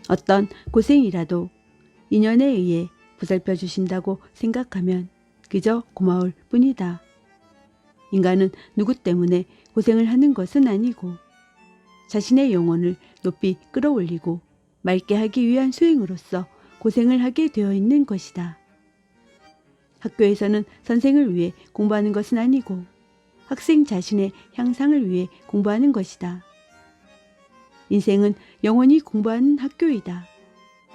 어떤 고생이라도 인연에 의해 보살펴 주신다고 생각하면 그저 고마울 뿐이다. 인간은 누구 때문에 고생을 하는 것은 아니고 자신의 영혼을 높이 끌어올리고 맑게 하기 위한 수행으로서 고생을 하게 되어 있는 것이다. 학교에서는 선생을 위해 공부하는 것은 아니고 학생 자신의 향상을 위해 공부하는 것이다. 인생은 영원히 공부하는 학교이다.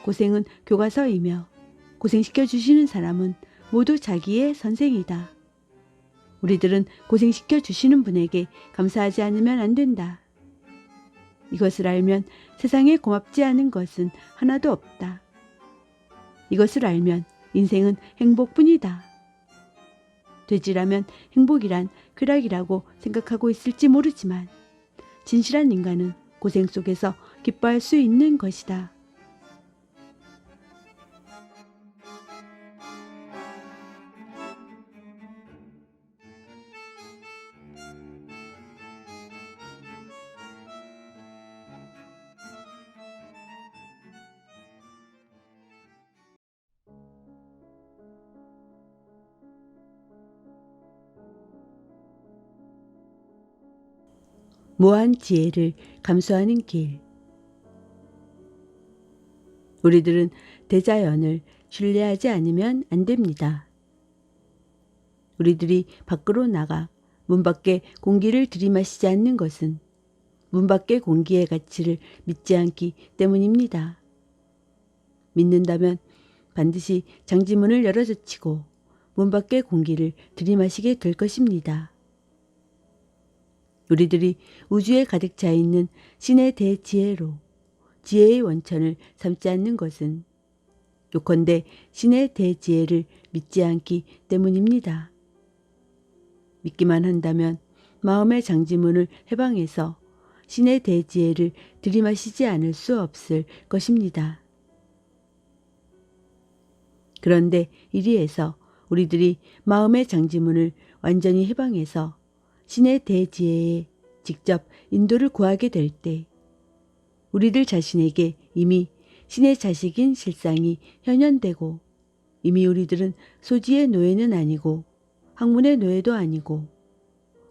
고생은 교과서이며 고생시켜 주시는 사람은 모두 자기의 선생이다. 우리들은 고생시켜 주시는 분에게 감사하지 않으면 안 된다. 이것을 알면 세상에 고맙지 않은 것은 하나도 없다. 이것을 알면 인생은 행복뿐이다. 돼지라면 행복이란 쾌락이라고 생각하고 있을지 모르지만 진실한 인간은 고생 속에서 기뻐할 수 있는 것이다. 무한 지혜를 감수하는 길. 우리들은 대자연을 신뢰하지 않으면 안 됩니다. 우리들이 밖으로 나가 문 밖의 공기를 들이마시지 않는 것은 문 밖의 공기의 가치를 믿지 않기 때문입니다. 믿는다면 반드시 장지문을 열어젖히고 문 밖의 공기를 들이마시게 될 것입니다. 우리들이 우주에 가득 차 있는 신의 대지혜로 지혜의 원천을 삼지 않는 것은 요컨대 신의 대지혜를 믿지 않기 때문입니다. 믿기만 한다면 마음의 장지문을 해방해서 신의 대지혜를 들이마시지 않을 수 없을 것입니다. 그런데 이리에서 우리들이 마음의 장지문을 완전히 해방해서 신의 대지혜에 직접 인도를 구하게 될 때 우리들 자신에게 이미 신의 자식인 실상이 현현되고 이미 우리들은 소지의 노예는 아니고 학문의 노예도 아니고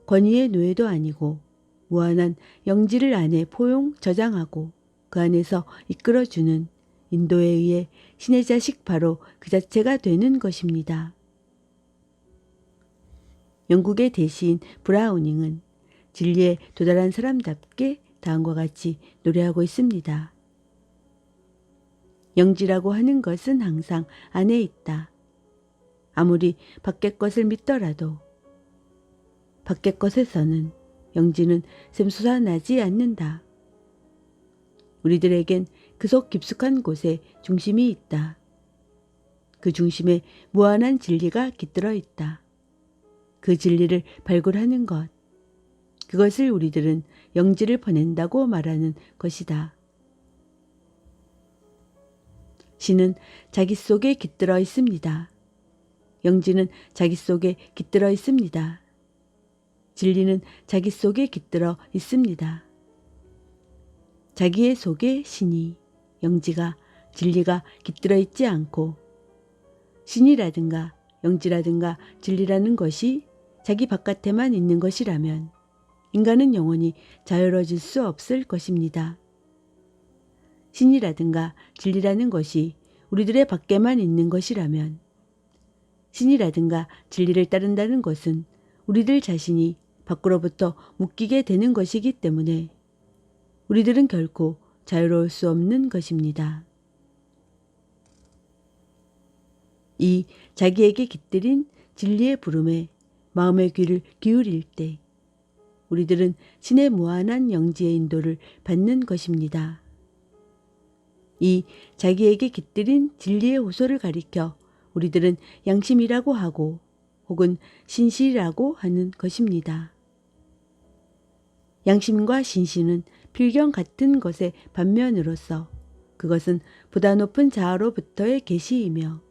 권위의 노예도 아니고 무한한 영지를 안에 포용 저장하고 그 안에서 이끌어주는 인도에 의해 신의 자식 바로 그 자체가 되는 것입니다. 영국의 대시인 브라우닝은 진리에 도달한 사람답게 다음과 같이 노래하고 있습니다. 영지라고 하는 것은 항상 안에 있다. 아무리 밖의 것을 믿더라도 밖의 것에서는 영지는 샘솟아나지 않는다. 우리들에겐 그 속 깊숙한 곳에 중심이 있다. 그 중심에 무한한 진리가 깃들어 있다. 그 진리를 발굴하는 것, 그것을 우리들은 영지를 퍼낸다고 말하는 것이다. 신은 자기 속에 깃들어 있습니다. 영지는 자기 속에 깃들어 있습니다. 진리는 자기 속에 깃들어 있습니다. 자기의 속에 신이, 영지가, 진리가 깃들어 있지 않고 신이라든가 영지라든가 진리라는 것이 자기 바깥에만 있는 것이라면 인간은 영원히 자유로워질 수 없을 것입니다. 신이라든가 진리라는 것이 우리들의 밖에만 있는 것이라면 신이라든가 진리를 따른다는 것은 우리들 자신이 밖으로부터 묶이게 되는 것이기 때문에 우리들은 결코 자유로울 수 없는 것입니다. 이 자기에게 깃들인 진리의 부름에 마음의 귀를 기울일 때 우리들은 신의 무한한 영지의 인도를 받는 것입니다. 이 자기에게 깃들인 진리의 호소를 가리켜 우리들은 양심이라고 하고 혹은 신실이라고 하는 것입니다. 양심과 신실은 필경 같은 것의 반면으로서 그것은 보다 높은 자아로부터의 계시이며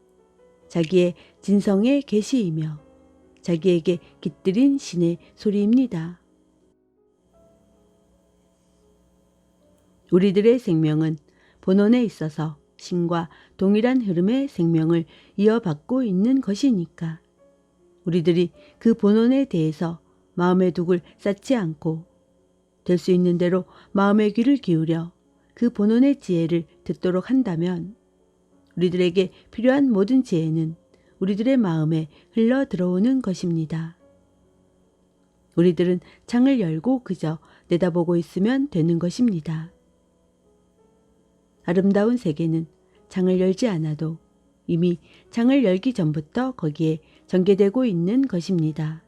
자기의 진성의 계시이며 자기에게 깃들인 신의 소리입니다. 우리들의 생명은 본원에 있어서 신과 동일한 흐름의 생명을 이어받고 있는 것이니까 우리들이 그 본원에 대해서 마음의 독을 쌓지 않고 될 수 있는 대로 마음의 귀를 기울여 그 본원의 지혜를 듣도록 한다면 우리들에게 필요한 모든 지혜는 우리들의 마음에 흘러 들어오는 것입니다. 우리들은 창을 열고 그저 내다보고 있으면 되는 것입니다. 아름다운 세계는 창을 열지 않아도 이미 창을 열기 전부터 거기에 전개되고 있는 것입니다.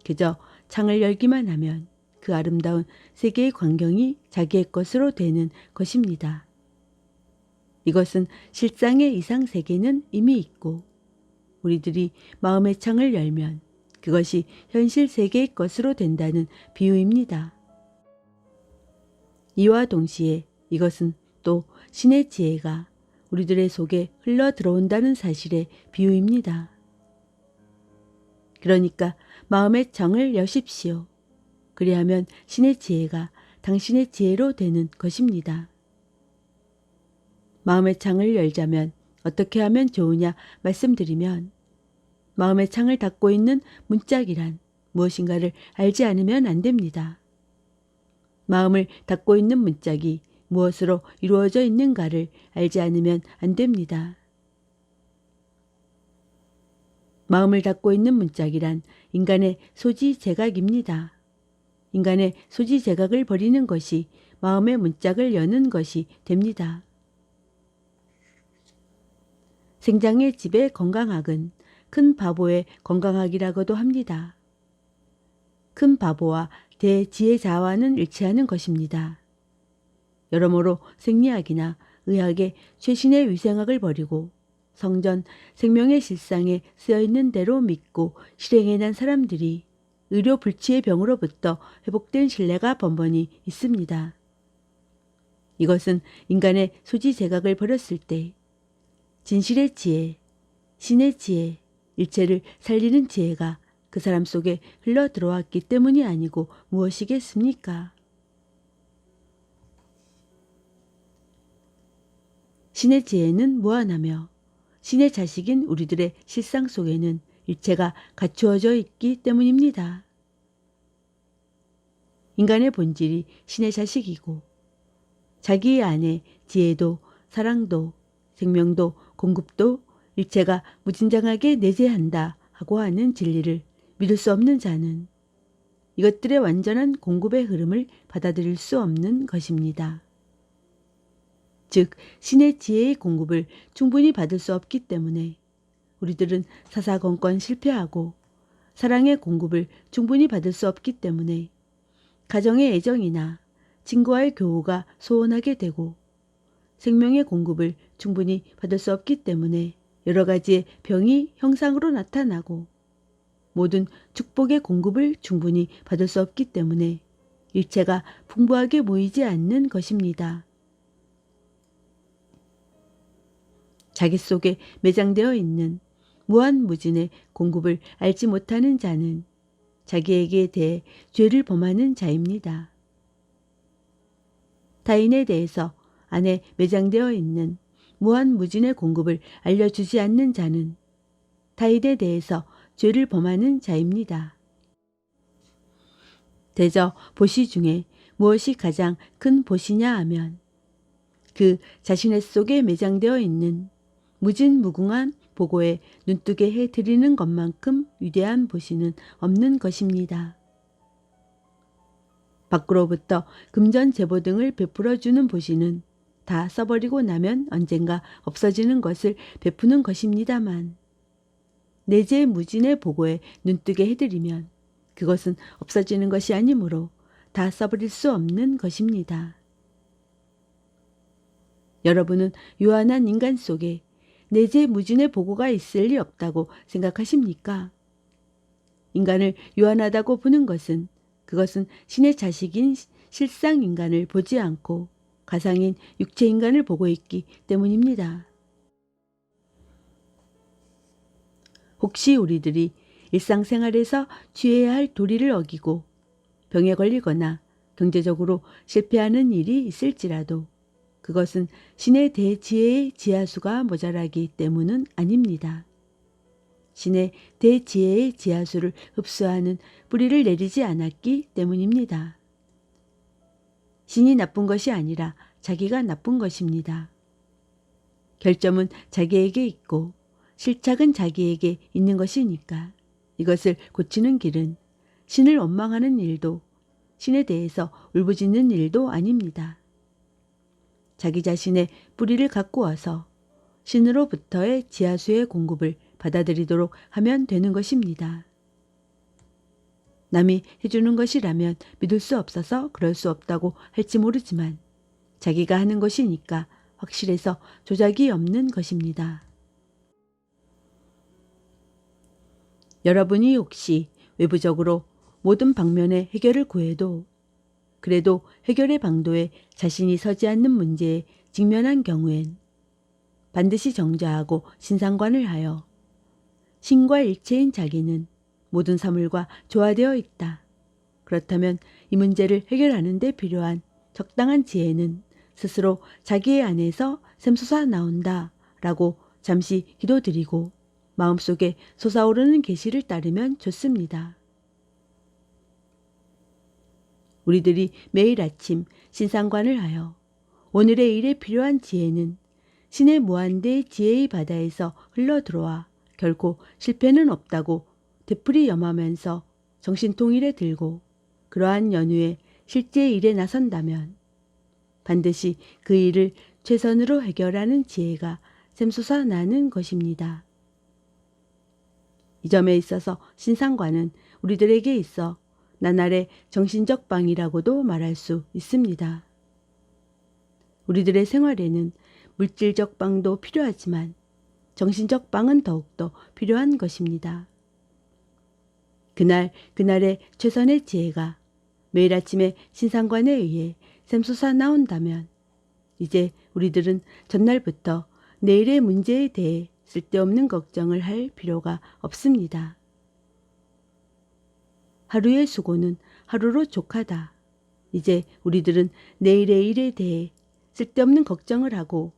그저 창을 열기만 하면 그 아름다운 세계의 광경이 자기의 것으로 되는 것입니다. 이것은 실상의 이상 세계는 이미 있고 우리들이 마음의 창을 열면 그것이 현실 세계의 것으로 된다는 비유입니다. 이와 동시에 이것은 또 신의 지혜가 우리들의 속에 흘러 들어온다는 사실의 비유입니다. 그러니까 마음의 창을 여십시오. 그리하면 신의 지혜가 당신의 지혜로 되는 것입니다. 마음의 창을 열자면 어떻게 하면 좋으냐 말씀드리면 마음의 창을 닫고 있는 문짝이란 무엇인가를 알지 않으면 안 됩니다. 마음을 닫고 있는 문짝이 무엇으로 이루어져 있는가를 알지 않으면 안 됩니다. 마음을 닫고 있는 문짝이란 인간의 소지제각입니다. 인간의 소지제각을 버리는 것이 마음의 문짝을 여는 것이 됩니다. 생장의 집의 건강학은 큰 바보의 건강학이라고도 합니다. 큰 바보와 대지혜자와는 일치하는 것입니다. 여러모로 생리학이나 의학의 최신의 위생학을 버리고 성전 생명의 실상에 쓰여있는 대로 믿고 실행해난 사람들이 의료 불치의 병으로부터 회복된 신뢰가 번번이 있습니다. 이것은 인간의 소지제각을 버렸을 때 진실의 지혜, 신의 지혜, 일체를 살리는 지혜가 그 사람 속에 흘러 들어왔기 때문이 아니고 무엇이겠습니까? 신의 지혜는 무한하며 신의 자식인 우리들의 실상 속에는 일체가 갖추어져 있기 때문입니다. 인간의 본질이 신의 자식이고 자기 안에 지혜도 사랑도 생명도 공급도 일체가 무진장하게 내재한다 하고 하는 진리를 믿을 수 없는 자는 이것들의 완전한 공급의 흐름을 받아들일 수 없는 것입니다. 즉 신의 지혜의 공급을 충분히 받을 수 없기 때문에 우리들은 사사건건 실패하고 사랑의 공급을 충분히 받을 수 없기 때문에 가정의 애정이나 친구와의 교우가 소원하게 되고 생명의 공급을 충분히 받을 수 없기 때문에 여러 가지의 병이 형상으로 나타나고 모든 축복의 공급을 충분히 받을 수 없기 때문에 일체가 풍부하게 모이지 않는 것입니다. 자기 속에 매장되어 있는 무한무진의 공급을 알지 못하는 자는 자기에게 대해 죄를 범하는 자입니다. 타인에 대해서 안에 매장되어 있는 무한무진의 공급을 알려주지 않는 자는 타인에 대해서 죄를 범하는 자입니다. 대저 보시 중에 무엇이 가장 큰 보시냐 하면 그 자신의 속에 매장되어 있는 무진무궁한 보고에 눈뜨게 해드리는 것만큼 위대한 보시는 없는 것입니다. 밖으로부터 금전 제보 등을 베풀어주는 보시는 다 써버리고 나면 언젠가 없어지는 것을 베푸는 것입니다만 내재 무진의 보고에 눈뜨게 해드리면 그것은 없어지는 것이 아니므로 다 써버릴 수 없는 것입니다. 여러분은 요한한 인간 속에 내재 무진의 보고가 있을 리 없다고 생각하십니까? 인간을 요한하다고 보는 것은 그것은 신의 자식인 실상 인간을 보지 않고 가상인 육체 인간을 보고 있기 때문입니다. 혹시 우리들이 일상생활에서 취해야 할 도리를 어기고 병에 걸리거나 경제적으로 실패하는 일이 있을지라도 그것은 신의 대지혜의 지하수가 모자라기 때문은 아닙니다. 신의 대지혜의 지하수를 흡수하는 뿌리를 내리지 않았기 때문입니다. 신이 나쁜 것이 아니라 자기가 나쁜 것입니다. 결점은 자기에게 있고 실착은 자기에게 있는 것이니까 이것을 고치는 길은 신을 원망하는 일도 신에 대해서 울부짖는 일도 아닙니다. 자기 자신의 뿌리를 갖고 와서 신으로부터의 지하수의 공급을 받아들이도록 하면 되는 것입니다. 남이 해주는 것이라면 믿을 수 없어서 그럴 수 없다고 할지 모르지만 자기가 하는 것이니까 확실해서 조작이 없는 것입니다. 여러분이 혹시 외부적으로 모든 방면의 해결을 구해도 그래도 해결의 방도에 자신이 서지 않는 문제에 직면한 경우엔 반드시 정죄하고 신상관을 하여 신과 일체인 자기는 모든 사물과 조화되어 있다. 그렇다면 이 문제를 해결하는 데 필요한 적당한 지혜는 스스로 자기의 안에서 샘솟아 나온다 라고 잠시 기도드리고 마음속에 솟아오르는 계시를 따르면 좋습니다. 우리들이 매일 아침 신상관을 하여 오늘의 일에 필요한 지혜는 신의 무한대의 지혜의 바다에서 흘러들어와 결코 실패는 없다고 되풀이 염하면서 정신통일에 들고 그러한 연후에 실제 일에 나선다면 반드시 그 일을 최선으로 해결하는 지혜가 샘솟아 나는 것입니다. 이 점에 있어서 신상관은 우리들에게 있어 나날의 정신적 방이라고도 말할 수 있습니다. 우리들의 생활에는 물질적 방도 필요하지만 정신적 방은 더욱더 필요한 것입니다. 그날의 최선의 지혜가 매일 아침에 신상관에 의해 샘솟아 나온다면 이제 우리들은 전날부터 내일의 문제에 대해 쓸데없는 걱정을 할 필요가 없습니다. 하루의 수고는 하루로 족하다. 이제 우리들은 내일의 일에 대해 쓸데없는 걱정을 하고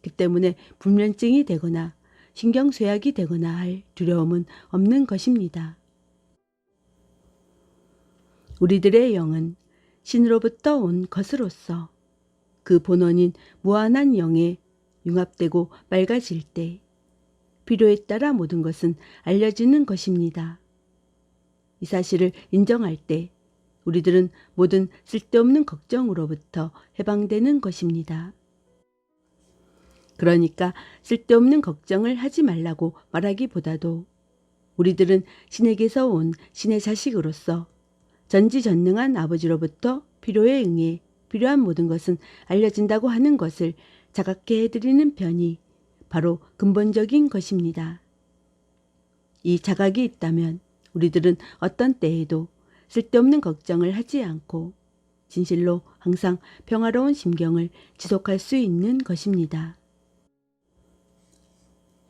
그 때문에 불면증이 되거나 신경쇠약이 되거나 할 두려움은 없는 것입니다. 우리들의 영은 신으로부터 온 것으로서 그 본원인 무한한 영에 융합되고 맑아질 때 필요에 따라 모든 것은 알려지는 것입니다. 이 사실을 인정할 때 우리들은 모든 쓸데없는 걱정으로부터 해방되는 것입니다. 그러니까 쓸데없는 걱정을 하지 말라고 말하기보다도 우리들은 신에게서 온 신의 자식으로서 전지전능한 아버지로부터 필요에 응해 필요한 모든 것은 알려진다고 하는 것을 자각해 해드리는 편이 바로 근본적인 것입니다. 이 자각이 있다면 우리들은 어떤 때에도 쓸데없는 걱정을 하지 않고 진실로 항상 평화로운 심경을 지속할 수 있는 것입니다.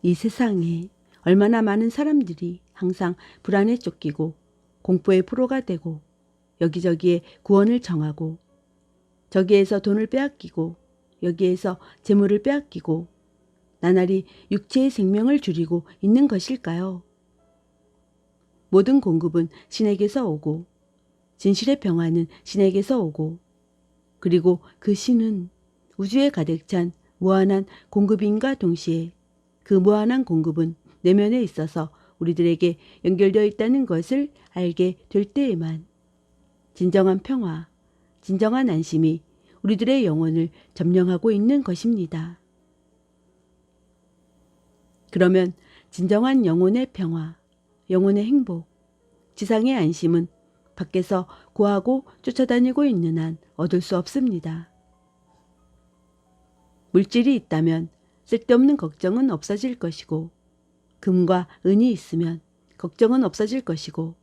이 세상에 얼마나 많은 사람들이 항상 불안에 쫓기고 공포의 프로가 되고 여기저기에 구원을 청하고 저기에서 돈을 빼앗기고 여기에서 재물을 빼앗기고 나날이 육체의 생명을 줄이고 있는 것일까요? 모든 공급은 신에게서 오고 진실의 평화는 신에게서 오고 그리고 그 신은 우주에 가득 찬 무한한 공급인과 동시에 그 무한한 공급은 내면에 있어서 우리들에게 연결되어 있다는 것을 알게 될 때에만 진정한 평화, 진정한 안심이 우리들의 영혼을 점령하고 있는 것입니다. 그러면 진정한 영혼의 평화, 영혼의 행복, 지상의 안심은 밖에서 구하고 쫓아다니고 있는 한 얻을 수 없습니다. 물질이 있다면 쓸데없는 걱정은 없어질 것이고 금과 은이 있으면 걱정은 없어질 것이고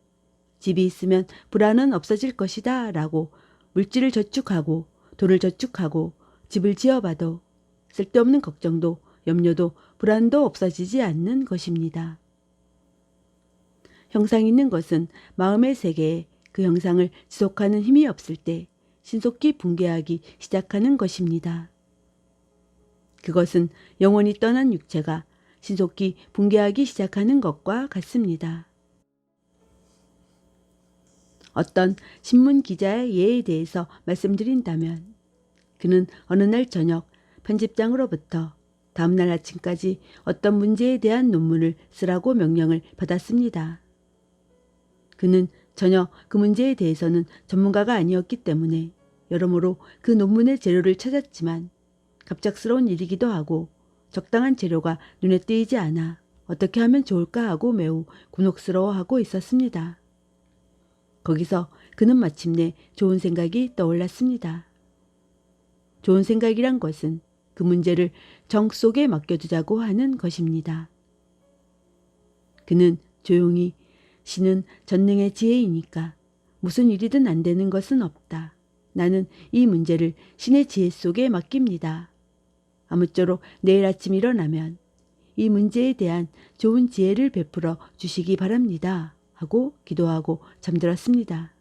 집이 있으면 불안은 없어질 것이다 라고 물질을 저축하고 돈을 저축하고 집을 지어봐도 쓸데없는 걱정도 염려도 불안도 없어지지 않는 것입니다. 형상 있는 것은 마음의 세계에 그 형상을 지속하는 힘이 없을 때 신속히 붕괴하기 시작하는 것입니다. 그것은 영혼이 떠난 육체가 신속히 붕괴하기 시작하는 것과 같습니다. 어떤 신문 기자의 예에 대해서 말씀드린다면 그는 어느 날 저녁 편집장으로부터 다음날 아침까지 어떤 문제에 대한 논문을 쓰라고 명령을 받았습니다. 그는 전혀 그 문제에 대해서는 전문가가 아니었기 때문에 여러모로 그 논문의 재료를 찾았지만 갑작스러운 일이기도 하고 적당한 재료가 눈에 띄지 않아 어떻게 하면 좋을까 하고 매우 곤혹스러워하고 있었습니다. 거기서 그는 마침내 좋은 생각이 떠올랐습니다. 좋은 생각이란 것은 그 문제를 정 속에 맡겨두자고 하는 것입니다. 그는 조용히 신은 전능의 지혜이니까 무슨 일이든 안 되는 것은 없다. 나는 이 문제를 신의 지혜 속에 맡깁니다. 아무쪼록 내일 아침 일어나면 이 문제에 대한 좋은 지혜를 베풀어 주시기 바랍니다. 하고 기도하고 잠들었습니다.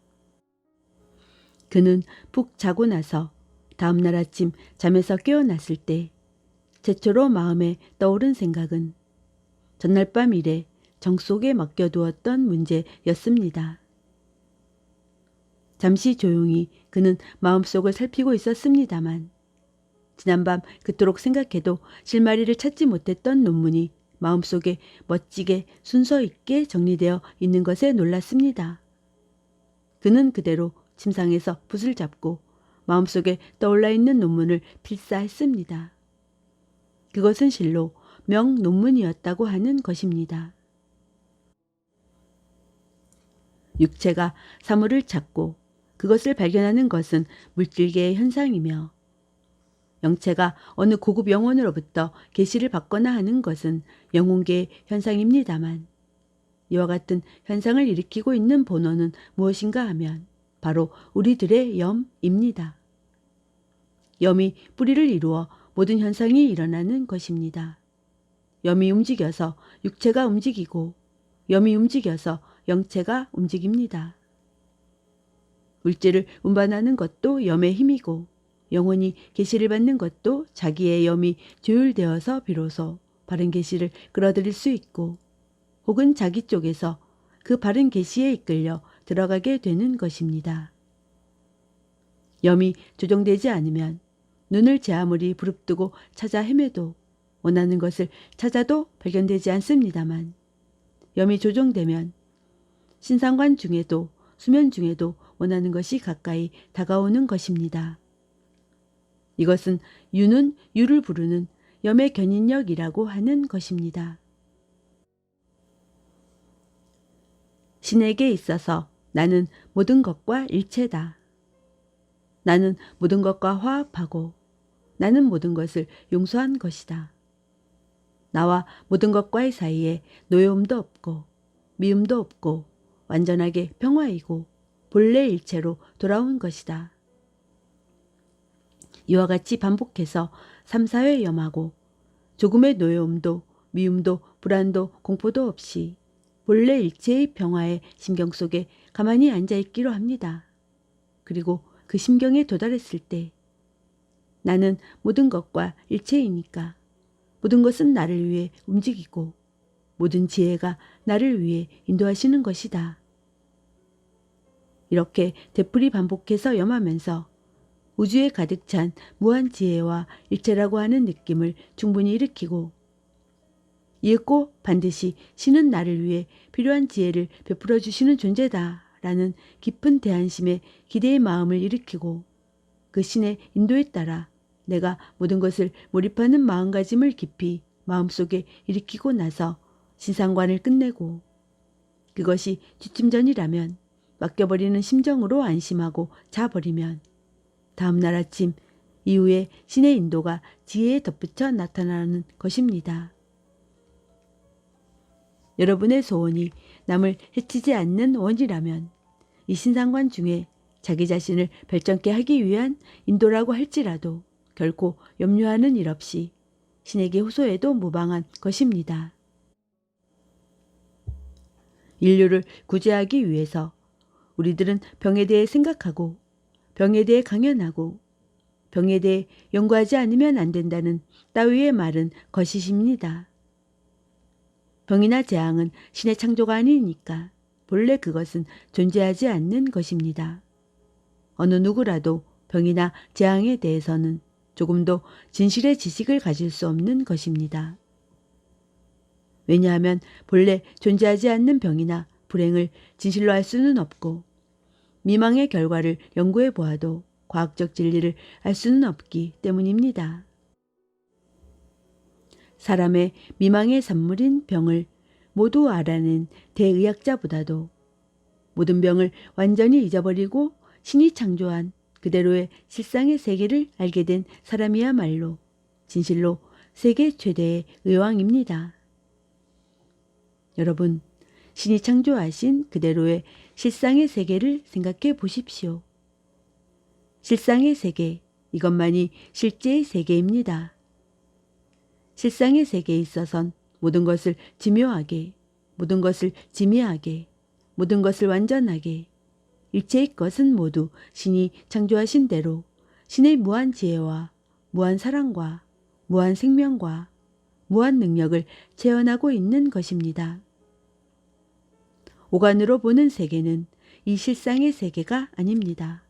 그는 푹 자고 나서 다음날 아침 잠에서 깨어났을 때 최초로 마음에 떠오른 생각은 전날 밤 일에 정 속에 맡겨두었던 문제였습니다. 잠시 조용히 그는 마음속을 살피고 있었습니다만 지난밤 그토록 생각해도 실마리를 찾지 못했던 논문이 마음속에 멋지게 순서 있게 정리되어 있는 것에 놀랐습니다. 그는 그대로 침상에서 붓을 잡고 마음속에 떠올라 있는 논문을 필사했습니다. 그것은 실로 명논문이었다고 하는 것입니다. 육체가 사물을 찾고 그것을 발견하는 것은 물질계의 현상이며 영체가 어느 고급 영혼으로부터 계시를 받거나 하는 것은 영혼계의 현상입니다만 이와 같은 현상을 일으키고 있는 본원은 무엇인가 하면 바로 우리들의 염입니다. 염이 뿌리를 이루어 모든 현상이 일어나는 것입니다. 염이 움직여서 육체가 움직이고 염이 움직여서 영체가 움직입니다. 물질을 운반하는 것도 염의 힘이고 영혼이 계시를 받는 것도 자기의 염이 조율되어서 비로소 바른 계시를 끌어들일 수 있고 혹은 자기 쪽에서 그 바른 계시에 이끌려 들어가게 되는 것입니다. 염이 조정되지 않으면 눈을 제 아무리 부릅뜨고 찾아 헤매도 원하는 것을 찾아도 발견되지 않습니다만 염이 조정되면 신상관 중에도 수면 중에도 원하는 것이 가까이 다가오는 것입니다. 이것은 유는 유를 부르는 염의 견인력이라고 하는 것입니다. 신에게 있어서 나는 모든 것과 일체다. 나는 모든 것과 화합하고 나는 모든 것을 용서한 것이다. 나와 모든 것과의 사이에 노여움도 없고 미움도 없고 완전하게 평화이고 본래 일체로 돌아온 것이다. 이와 같이 반복해서 3, 4회 염하고 조금의 노여움도 미움도 불안도 공포도 없이 본래 일체의 평화의 심경 속에 가만히 앉아있기로 합니다. 그리고 그 심경에 도달했을 때 나는 모든 것과 일체이니까 모든 것은 나를 위해 움직이고 모든 지혜가 나를 위해 인도하시는 것이다. 이렇게 되풀이 반복해서 염하면서 우주에 가득 찬 무한 지혜와 일체라고 하는 느낌을 충분히 일으키고 이에 꼭 반드시 신은 나를 위해 필요한 지혜를 베풀어 주시는 존재다 라는 깊은 대안심에 기대의 마음을 일으키고 그 신의 인도에 따라 내가 모든 것을 몰입하는 마음가짐을 깊이 마음속에 일으키고 나서 신상관을 끝내고 그것이 취침전이라면 맡겨버리는 심정으로 안심하고 자버리면 다음날 아침 이후에 신의 인도가 지혜에 덧붙여 나타나는 것입니다. 여러분의 소원이 남을 해치지 않는 원이라면 이 신상관 중에 자기 자신을 발전케 하기 위한 인도라고 할지라도 결코 염려하는 일 없이 신에게 호소해도 무방한 것입니다. 인류를 구제하기 위해서 우리들은 병에 대해 생각하고 병에 대해 강연하고 병에 대해 연구하지 않으면 안 된다는 따위의 말은 거짓입니다. 병이나 재앙은 신의 창조가 아니니까 본래 그것은 존재하지 않는 것입니다. 어느 누구라도 병이나 재앙에 대해서는 조금도 진실의 지식을 가질 수 없는 것입니다. 왜냐하면 본래 존재하지 않는 병이나 불행을 진실로 알 수는 없고 미망의 결과를 연구해 보아도 과학적 진리를 알 수는 없기 때문입니다. 사람의 미망의 산물인 병을 모두 알아낸 대의학자보다도 모든 병을 완전히 잊어버리고 신이 창조한 그대로의 실상의 세계를 알게 된 사람이야말로 진실로 세계 최대의 의왕입니다. 여러분, 신이 창조하신 그대로의 실상의 세계를 생각해 보십시오. 실상의 세계, 이것만이 실제의 세계입니다. 실상의 세계에 있어선 모든 것을 지묘하게, 모든 것을 지미하게, 모든 것을 완전하게, 일체의 것은 모두 신이 창조하신 대로 신의 무한 지혜와 무한 사랑과 무한 생명과 무한 능력을 재현하고 있는 것입니다. 오간으로 보는 세계는 이 실상의 세계가 아닙니다.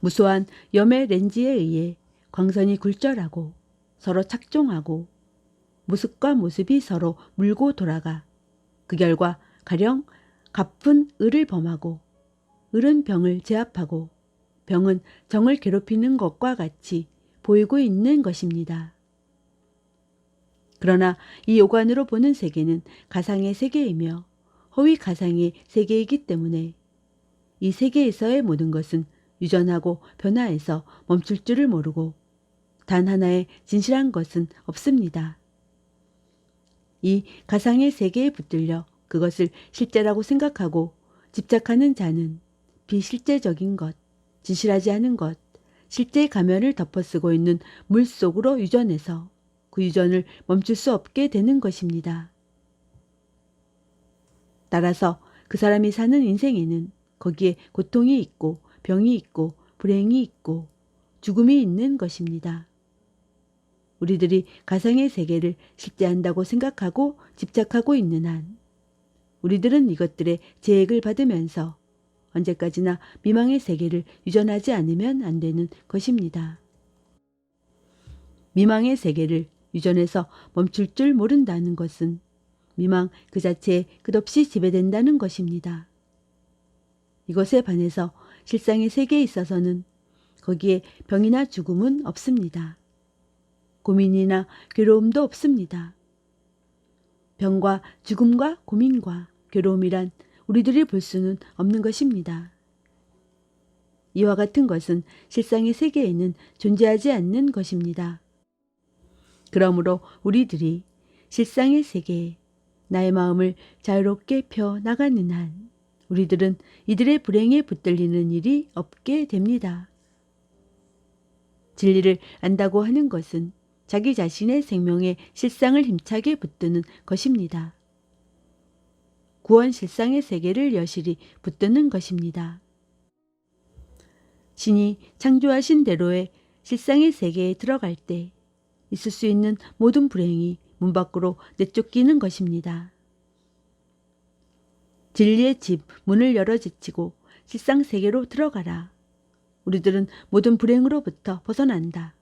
무수한 염의 렌즈에 의해 광선이 굴절하고 서로 착종하고 모습과 모습이 서로 물고 돌아가 그 결과 가령 갑은 을을 범하고 을은 병을 제압하고 병은 정을 괴롭히는 것과 같이 보이고 있는 것입니다. 그러나 이 오관으로 보는 세계는 가상의 세계이며 허위 가상의 세계이기 때문에 이 세계에서의 모든 것은 유전하고 변화해서 멈출 줄을 모르고 단 하나의 진실한 것은 없습니다. 이 가상의 세계에 붙들려 그것을 실제라고 생각하고 집착하는 자는 비실제적인 것, 진실하지 않은 것, 실제의 가면을 덮어쓰고 있는 물 속으로 유전해서 그 유전을 멈출 수 없게 되는 것입니다. 따라서 그 사람이 사는 인생에는 거기에 고통이 있고 병이 있고 불행이 있고 죽음이 있는 것입니다. 우리들이 가상의 세계를 실제한다고 생각하고 집착하고 있는 한 우리들은 이것들의 제액을 받으면서 언제까지나 미망의 세계를 유전하지 않으면 안 되는 것입니다. 미망의 세계를 유전해서 멈출 줄 모른다는 것은 미망 그 자체에 끝없이 지배된다는 것입니다. 이것에 반해서 실상의 세계에 있어서는 거기에 병이나 죽음은 없습니다. 고민이나 괴로움도 없습니다. 병과 죽음과 고민과 괴로움이란 우리들이 볼 수는 없는 것입니다. 이와 같은 것은 실상의 세계에는 존재하지 않는 것입니다. 그러므로 우리들이 실상의 세계에 나의 마음을 자유롭게 펴 나가는 한 우리들은 이들의 불행에 붙들리는 일이 없게 됩니다. 진리를 안다고 하는 것은 자기 자신의 생명의 실상을 힘차게 붙드는 것입니다. 구원 실상의 세계를 여실히 붙드는 것입니다. 신이 창조하신 대로의 실상의 세계에 들어갈 때 있을 수 있는 모든 불행이 문 밖으로 내쫓기는 것입니다. 진리의 집 문을 열어 제치고 실상 세계로 들어가라. 우리들은 모든 불행으로부터 벗어난다.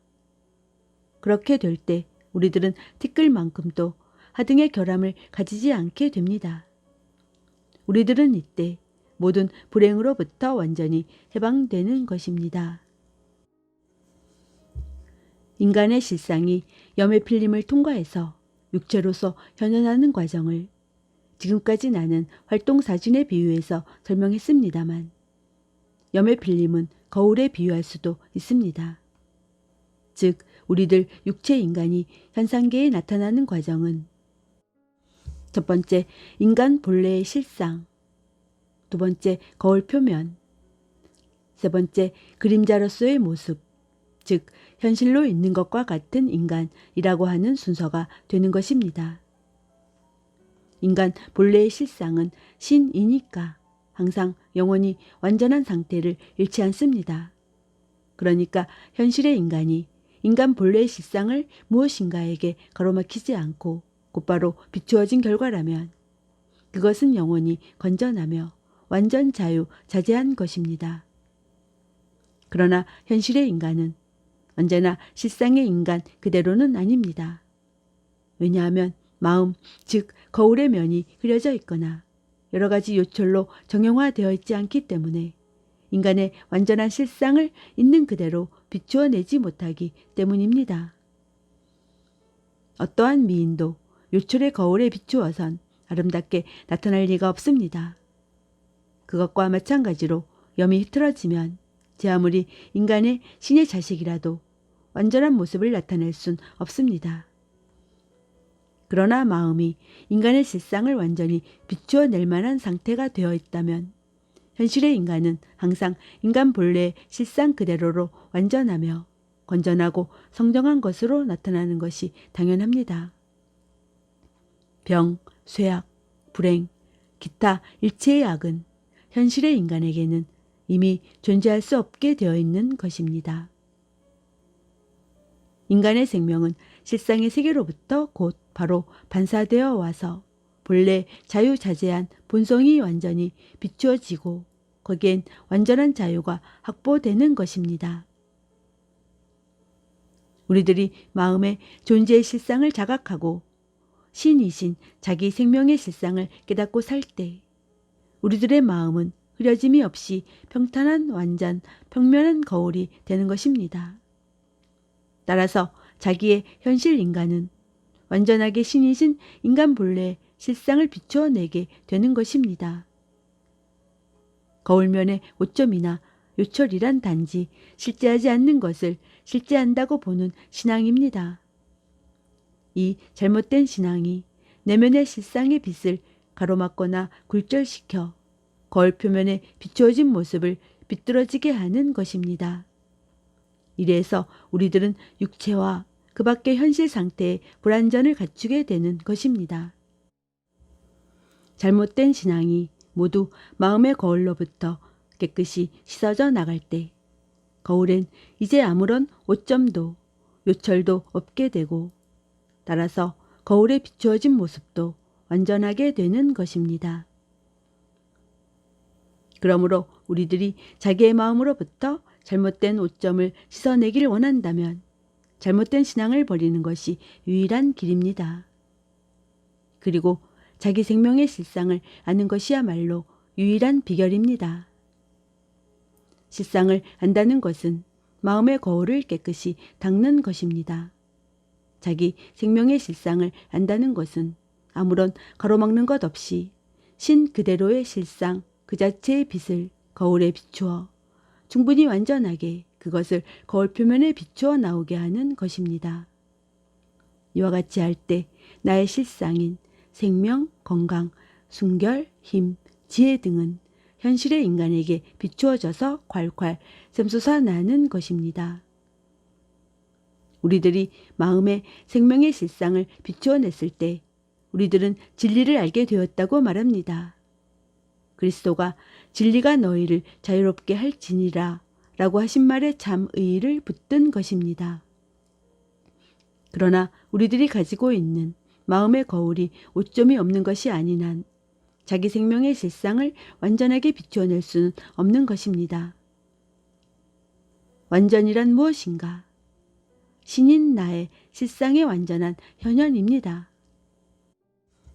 그렇게 될 때 우리들은 티끌만큼도 하등의 결함을 가지지 않게 됩니다. 우리들은 이때 모든 불행으로부터 완전히 해방되는 것입니다. 인간의 실상이 염의 필림을 통과해서 육체로서 현현하는 과정을 지금까지 나는 활동사진에 비유해서 설명했습니다만 염의 필림은 거울에 비유할 수도 있습니다. 즉 우리들 육체 인간이 현상계에 나타나는 과정은 첫 번째 인간 본래의 실상, 두 번째 거울 표면, 세 번째 그림자로서의 모습, 즉 현실로 있는 것과 같은 인간이라고 하는 순서가 되는 것입니다. 인간 본래의 실상은 신이니까 항상 영원히 완전한 상태를 잃지 않습니다. 그러니까 현실의 인간이 인간 본래의 실상을 무엇인가에게 가로막히지 않고 곧바로 비추어진 결과라면 그것은 영원히 건전하며 완전 자유자재한 것입니다. 그러나 현실의 인간은 언제나 실상의 인간 그대로는 아닙니다. 왜냐하면 마음, 즉 거울의 면이 흐려져 있거나 여러 가지 요철로 정형화되어 있지 않기 때문에 인간의 완전한 실상을 있는 그대로 비추어내지 못하기 때문입니다. 어떠한 미인도 요철의 거울에 비추어선 아름답게 나타날 리가 없습니다. 그것과 마찬가지로 염이 흐트러지면 제 아무리 인간의 신의 자식이라도 완전한 모습을 나타낼 순 없습니다. 그러나 마음이 인간의 실상을 완전히 비추어낼 만한 상태가 되어 있다면 현실의 인간은 항상 인간 본래의 실상 그대로로 완전하며 건전하고 성정한 것으로 나타나는 것이 당연합니다. 병, 쇠약, 불행, 기타 일체의 악은 현실의 인간에게는 이미 존재할 수 없게 되어 있는 것입니다. 인간의 생명은 실상의 세계로부터 곧 바로 반사되어 와서 본래 자유자재한 본성이 완전히 비추어지고 거기엔 완전한 자유가 확보되는 것입니다. 우리들이 마음의 존재의 실상을 자각하고 신이신 자기 생명의 실상을 깨닫고 살 때 우리들의 마음은 흐려짐이 없이 평탄한 완전 평면한 거울이 되는 것입니다. 따라서 자기의 현실 인간은 완전하게 신이신 인간 본래의 실상을 비추어내게 되는 것입니다. 거울면의 오점이나 요철이란 단지 실제하지 않는 것을 실제한다고 보는 신앙입니다. 이 잘못된 신앙이 내면의 실상의 빛을 가로막거나 굴절시켜 거울 표면에 비추어진 모습을 비뚤어지게 하는 것입니다. 이래서 우리들은 육체와 그 밖의 현실 상태의 불완전을 갖추게 되는 것입니다. 잘못된 신앙이 모두 마음의 거울로부터 깨끗이 씻어져 나갈 때 거울엔 이제 아무런 오점도 요철도 없게 되고 따라서 거울에 비추어진 모습도 완전하게 되는 것입니다. 그러므로 우리들이 자기의 마음으로부터 잘못된 오점을 씻어내기를 원한다면 잘못된 신앙을 버리는 것이 유일한 길입니다. 그리고 자기 생명의 실상을 아는 것이야말로 유일한 비결입니다. 실상을 안다는 것은 마음의 거울을 깨끗이 닦는 것입니다. 자기 생명의 실상을 안다는 것은 아무런 가로막는 것 없이 신 그대로의 실상 그 자체의 빛을 거울에 비추어 충분히 완전하게 그것을 거울 표면에 비추어 나오게 하는 것입니다. 이와 같이 할 때 나의 실상인 생명, 건강, 순결, 힘, 지혜 등은 현실의 인간에게 비추어져서 콸콸 샘솟아나는 것입니다. 우리들이 마음의 생명의 실상을 비추어냈을 때 우리들은 진리를 알게 되었다고 말합니다. 그리스도가 진리가 너희를 자유롭게 할지니라 라고 하신 말에 참 의의를 붙든 것입니다. 그러나 우리들이 가지고 있는 마음의 거울이 오점이 없는 것이 아닌 한 자기 생명의 실상을 완전하게 비추어낼 수는 없는 것입니다. 완전이란 무엇인가? 신인 나의 실상의 완전한 현현입니다.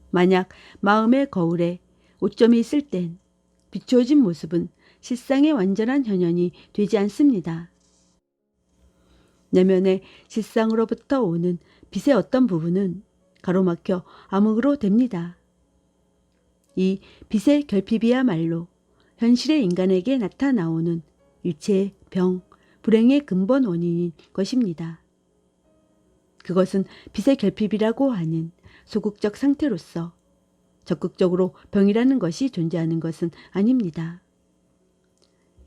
만약 마음의 거울에 오점이 있을 땐 비추어진 모습은 실상의 완전한 현현이 되지 않습니다. 내면의 실상으로부터 오는 빛의 어떤 부분은 가로막혀 암흑으로 됩니다. 이 빛의 결핍이야말로 현실의 인간에게 나타나오는 일체의 병, 불행의 근본 원인인 것입니다. 그것은 빛의 결핍이라고 하는 소극적 상태로서 적극적으로 병이라는 것이 존재하는 것은 아닙니다.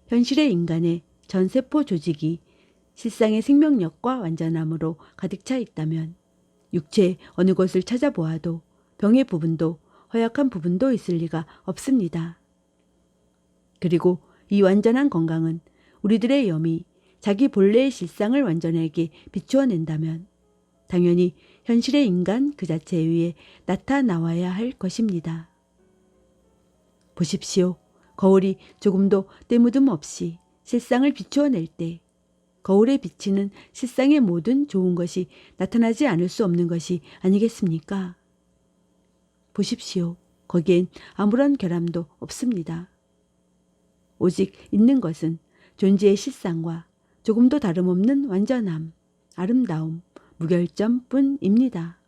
현실의 인간의 전 세포 조직이 실상의 생명력과 완전함으로 가득 차 있다면 육체의 어느 곳을 찾아보아도 병의 부분도 허약한 부분도 있을 리가 없습니다. 그리고 이 완전한 건강은 우리들의 염이 자기 본래의 실상을 완전하게 비추어낸다면 당연히 현실의 인간 그 자체에 의해 나타나와야 할 것입니다. 보십시오. 거울이 조금도 때묻음 없이 실상을 비추어낼 때 거울에 비치는 실상의 모든 좋은 것이 나타나지 않을 수 없는 것이 아니겠습니까? 보십시오. 거기엔 아무런 결함도 없습니다. 오직 있는 것은 존재의 실상과 조금도 다름없는 완전함, 아름다움, 무결점뿐입니다.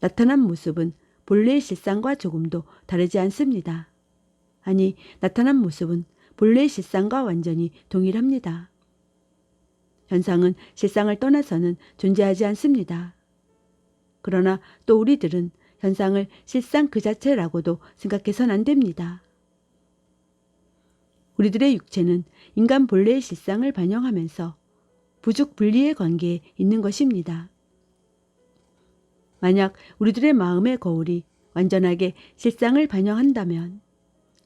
나타난 모습은 본래의 실상과 조금도 다르지 않습니다. 아니, 나타난 모습은 본래의 실상과 완전히 동일합니다. 현상은 실상을 떠나서는 존재하지 않습니다. 그러나 또 우리들은 현상을 실상 그 자체라고도 생각해서는 안 됩니다. 우리들의 육체는 인간 본래의 실상을 반영하면서 부죽분리의 관계에 있는 것입니다. 만약 우리들의 마음의 거울이 완전하게 실상을 반영한다면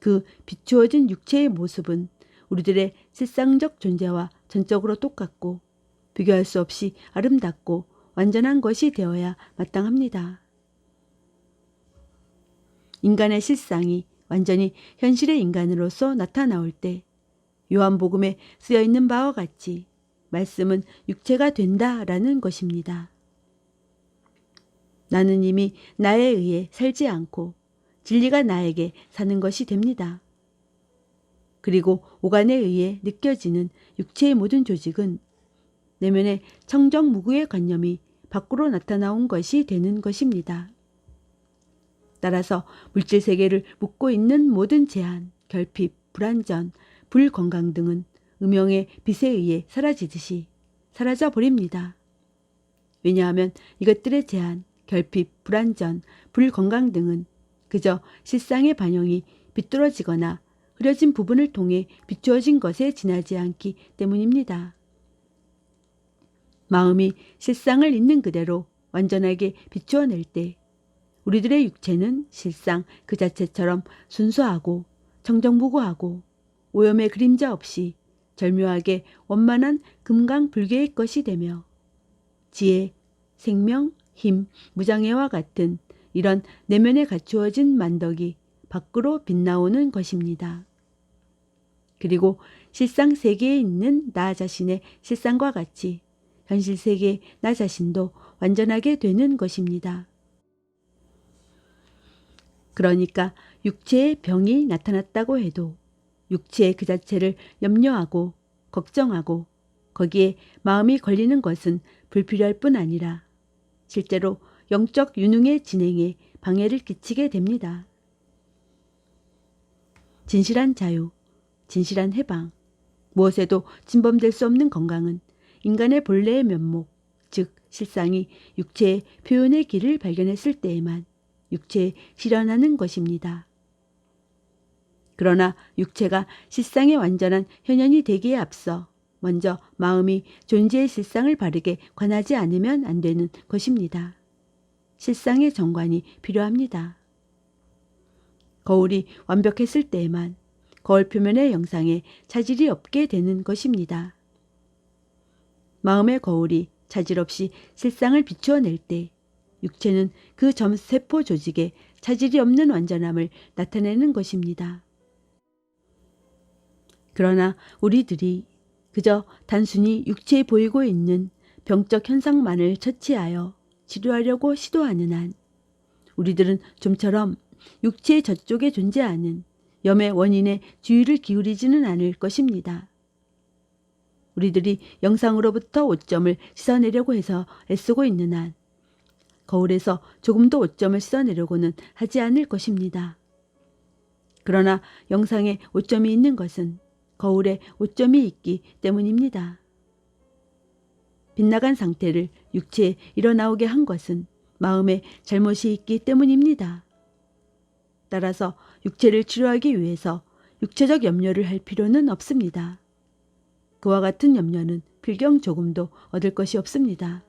그 비추어진 육체의 모습은 우리들의 실상적 존재와 전적으로 똑같고 비교할 수 없이 아름답고 완전한 것이 되어야 마땅합니다. 인간의 실상이 완전히 현실의 인간으로서 나타나올 때 요한복음에 쓰여있는 바와 같이 말씀은 육체가 된다라는 것입니다. 나는 이미 나에 의해 살지 않고 진리가 나에게 사는 것이 됩니다. 그리고 오간에 의해 느껴지는 육체의 모든 조직은 내면의 청정무구의 관념이 밖으로 나타나온 것이 되는 것입니다. 따라서 물질 세계를 묶고 있는 모든 제한, 결핍, 불안전, 불건강 등은 음영의 빛에 의해 사라지듯이 사라져 버립니다. 왜냐하면 이것들의 제한, 결핍, 불안전, 불건강 등은 그저 실상의 반영이 비뚤어지거나 흐려진 부분을 통해 비추어진 것에 지나지 않기 때문입니다. 마음이 실상을 있는 그대로 완전하게 비추어낼 때 우리들의 육체는 실상 그 자체처럼 순수하고 청정무구하고 오염의 그림자 없이 절묘하게 원만한 금강불개의 것이 되며 지혜, 생명, 힘, 무장애와 같은 이런 내면에 갖추어진 만덕이 밖으로 빛나오는 것입니다. 그리고 실상 세계에 있는 나 자신의 실상과 같이 현실 세계의 나 자신도 완전하게 되는 것입니다. 그러니까 육체의 병이 나타났다고 해도 육체의 그 자체를 염려하고 걱정하고 거기에 마음이 걸리는 것은 불필요할 뿐 아니라 실제로 영적 유능의 진행에 방해를 끼치게 됩니다. 진실한 자유, 진실한 해방, 무엇에도 침범될 수 없는 건강은 인간의 본래의 면목, 즉 실상이 육체의 표현의 길을 발견했을 때에만 육체에 실현하는 것입니다. 그러나 육체가 실상의 완전한 현현이 되기에 앞서 먼저 마음이 존재의 실상을 바르게 관하지 않으면 안 되는 것입니다. 실상의 정관이 필요합니다. 거울이 완벽했을 때에만 거울 표면의 영상에 차질이 없게 되는 것입니다. 마음의 거울이 차질 없이 실상을 비추어낼 때 육체는 그 점세포 조직에 차질이 없는 완전함을 나타내는 것입니다. 그러나 우리들이 그저 단순히 육체에 보이고 있는 병적 현상만을 처치하여 치료하려고 시도하는 한 우리들은 좀처럼 육체의 저쪽에 존재하는 염의 원인에 주의를 기울이지는 않을 것입니다. 우리들이 영상으로부터 오점을 씻어내려고 해서 애쓰고 있는 한 거울에서 조금도 오점을 씻어내려고는 하지 않을 것입니다. 그러나 영상에 오점이 있는 것은 거울에 오점이 있기 때문입니다. 빗나간 상태를 육체에 일어나오게 한 것은 마음에 잘못이 있기 때문입니다. 따라서 육체를 치료하기 위해서 육체적 염려를 할 필요는 없습니다. 그와 같은 염려는 필경 조금도 얻을 것이 없습니다.